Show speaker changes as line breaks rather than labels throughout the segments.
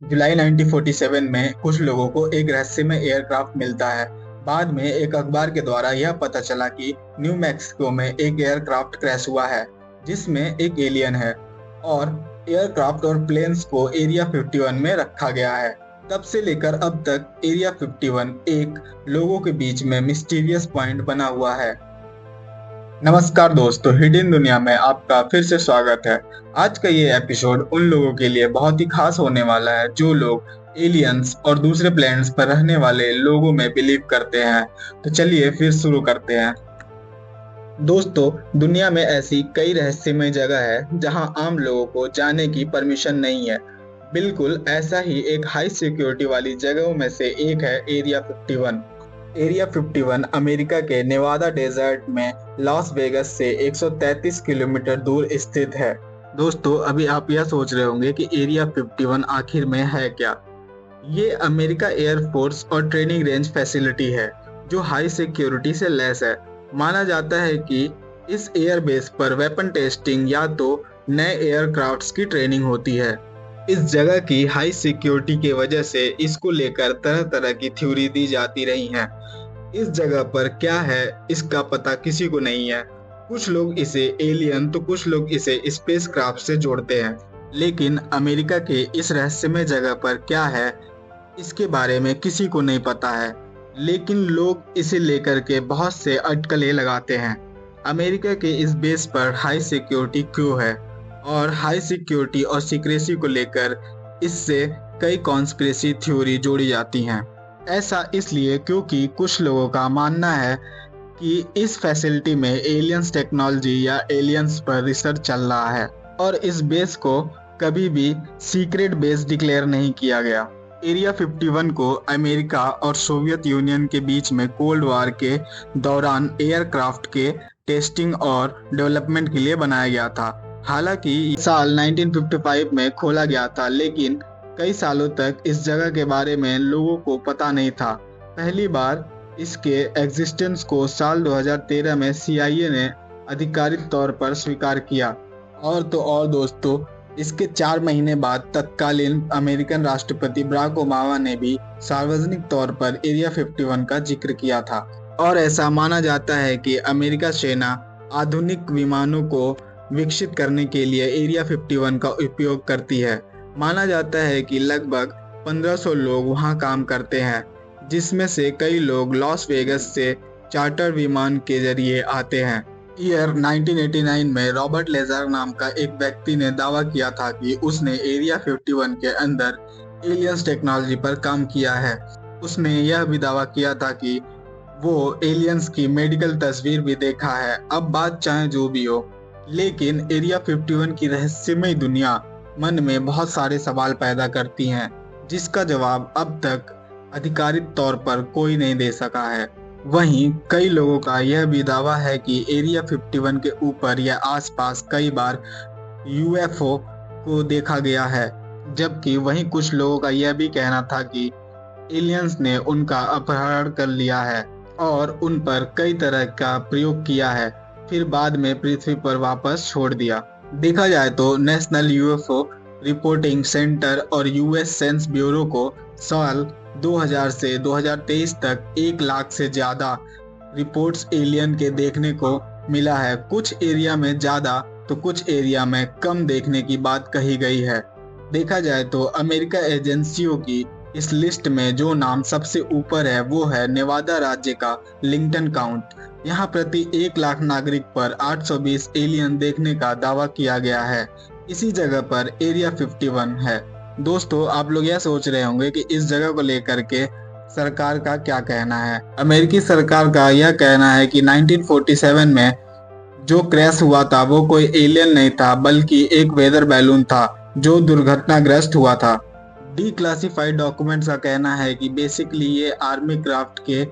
जुलाई 1947 में कुछ लोगों को एक रहस्यमय एयरक्राफ्ट मिलता है। बाद में एक अखबार के द्वारा यह पता चला कि न्यू मैक्सिको में एक एयरक्राफ्ट क्रैश हुआ है जिसमें एक एलियन है और एयरक्राफ्ट और प्लेन्स को एरिया 51 में रखा गया है। तब से लेकर अब तक एरिया 51 एक लोगों के बीच में मिस्टीरियस पॉइंट बना हुआ है। नमस्कार दोस्तों, हिडन दुनिया में आपका फिर से स्वागत है। आज का ये एपिसोड उन लोगों के लिए बहुत ही खास होने वाला है जो लोग एलियंस और दूसरे प्लैनेट्स पर रहने वाले लोगों में बिलीव करते हैं। तो चलिए फिर शुरू करते हैं। दोस्तों, दुनिया में ऐसी कई रहस्यमय जगह है जहां आम लोगों को जाने की परमिशन नहीं है। बिल्कुल ऐसा ही एक हाई सिक्योरिटी वाली जगहों में से एक है एरिया 51। एरिया 51 अमेरिका के नेवादा डेजर्ट में लॉस वेगस से 133 किलोमीटर दूर स्थित है। दोस्तों, अभी आप यह सोच रहे होंगे कि एरिया 51 आखिर में है क्या। ये अमेरिका एयरफोर्स और ट्रेनिंग रेंज फैसिलिटी है जो हाई सिक्योरिटी से लैस है। माना जाता है कि इस एयरबेस पर वेपन टेस्टिंग या तो नए एयरक्राफ्ट्स की ट्रेनिंग होती है। इस जगह की हाई सिक्योरिटी के वजह से इसको लेकर तरह तरह की थ्योरी दी जाती रही हैं। इस जगह पर क्या है इसका पता किसी को नहीं है। कुछ लोग इसे एलियन तो कुछ लोग इसे स्पेस क्राफ्ट से जोड़ते हैं, लेकिन अमेरिका के इस रहस्यमय जगह पर क्या है इसके बारे में किसी को नहीं पता है। लेकिन लोग इसे लेकर के बहुत से अटकलें लगाते हैं। अमेरिका के इस बेस पर हाई सिक्योरिटी क्यों है और हाई सिक्योरिटी और सीक्रेसी को लेकर इससे कई कॉन्स्पिरेसी थ्योरी जोड़ी जाती हैं। ऐसा इसलिए क्योंकि कुछ लोगों का मानना है कि इस फैसिलिटी में एलियंस टेक्नोलॉजी या एलियंस पर रिसर्च चल रहा है और इस बेस को कभी भी सीक्रेट बेस डिक्लेयर नहीं किया गया। एरिया 51 को अमेरिका और सोवियत यूनियन के बीच में कोल्ड वॉर के दौरान एयरक्राफ्ट के टेस्टिंग और डेवलपमेंट के लिए बनाया गया था। हालांकि साल 1955 में खोला गया था, लेकिन कई सालों तक इस जगह के बारे में लोगों को पता नहीं था। पहली बार इसके एग्जिस्टेंस को साल 2013 में CIA ने आधिकारिक तौर पर स्वीकार किया। और तो और दोस्तों, इसके 4 महीने बाद तत्कालीन अमेरिकन राष्ट्रपति बराक ओबामा ने भी सार्वजनिक तौर पर एरिया 51 का जिक्र किया था। और ऐसा माना जाता है कि अमेरिका सेना आधुनिक विमानों को विकसित करने के लिए एरिया 51 का उपयोग करती है। माना जाता है कि लगभग 1500 लोग वहां काम करते हैं, जिसमें से कई लोग लॉस वेगस से चार्टर विमान के जरिए आते हैं। ईयर 1989 में रॉबर्ट लेजर नाम का एक व्यक्ति ने दावा किया था कि उसने एरिया 51 के अंदर एलियंस टेक्नोलॉजी पर काम किया है। उसने यह भी दावा किया था कि वो एलियंस की मेडिकल तस्वीर भी देखा है। अब बात चाहे जो भी हो, लेकिन एरिया 51 की रहस्यमय दुनिया मन में बहुत सारे सवाल पैदा करती हैं, जिसका जवाब अब तक आधिकारिक तौर पर कोई नहीं दे सका है। वहीं कई लोगों का यह भी दावा है कि एरिया 51 के ऊपर या आसपास कई बार UFO को देखा गया है, जबकि वहीं कुछ लोगों का यह भी कहना था कि एलियंस ने उनका अपहरण कर लिया है और उन पर कई तरह का प्रयोग किया है, फिर बाद में पृथ्वी पर वापस छोड़ दिया। देखा जाए तो नेशनल UFO रिपोर्टिंग सेंटर और US सेंस ब्यूरो को साल 2000 से 2023 तक 1 लाख से ज्यादा रिपोर्ट्स एलियन के देखने को मिला है। कुछ एरिया में ज्यादा तो कुछ एरिया में कम देखने की बात कही गई है। देखा जाए तो अमेरिका एजेंसियों की इस लिस्ट में जो नाम सबसे ऊपर है वो है नेवादा राज्य का लिंकन काउंट। यहाँ प्रति 1 लाख नागरिक पर 820 एलियन देखने का दावा किया गया है। इसी जगह पर एरिया 51 है। दोस्तों, आप लोग यह सोच रहे होंगे कि इस जगह को लेकर के सरकार का क्या कहना है। अमेरिकी सरकार का यह कहना है कि 1947 में जो क्रैश हुआ था वो कोई एलियन नहीं था, बल्कि एक वेदर बैलून था जो दुर्घटनाग्रस्त हुआ था। डिक्लासिफाइड डॉक्यूमेंट्स का कहना है कि बेसिकली ये आर्मी क्राफ्ट के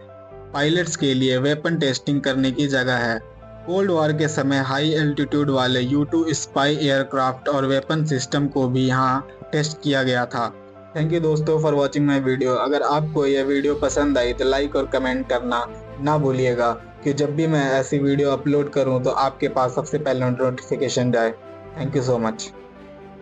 पायलट्स के लिए वेपन टेस्टिंग करने की जगह है। कोल्ड वॉर के समय हाई एल्टीट्यूड वाले U-2 स्पाई एयरक्राफ्ट और वेपन सिस्टम को भी यहाँ टेस्ट किया गया था। थैंक यू दोस्तों फॉर वॉचिंग माई वीडियो। अगर आपको यह वीडियो पसंद आई तो लाइक और कमेंट करना ना भूलिएगा कि जब भी मैं ऐसी वीडियो अपलोड करूँ तो आपके पास सबसे पहले नोटिफिकेशन जाए। Thank you so much.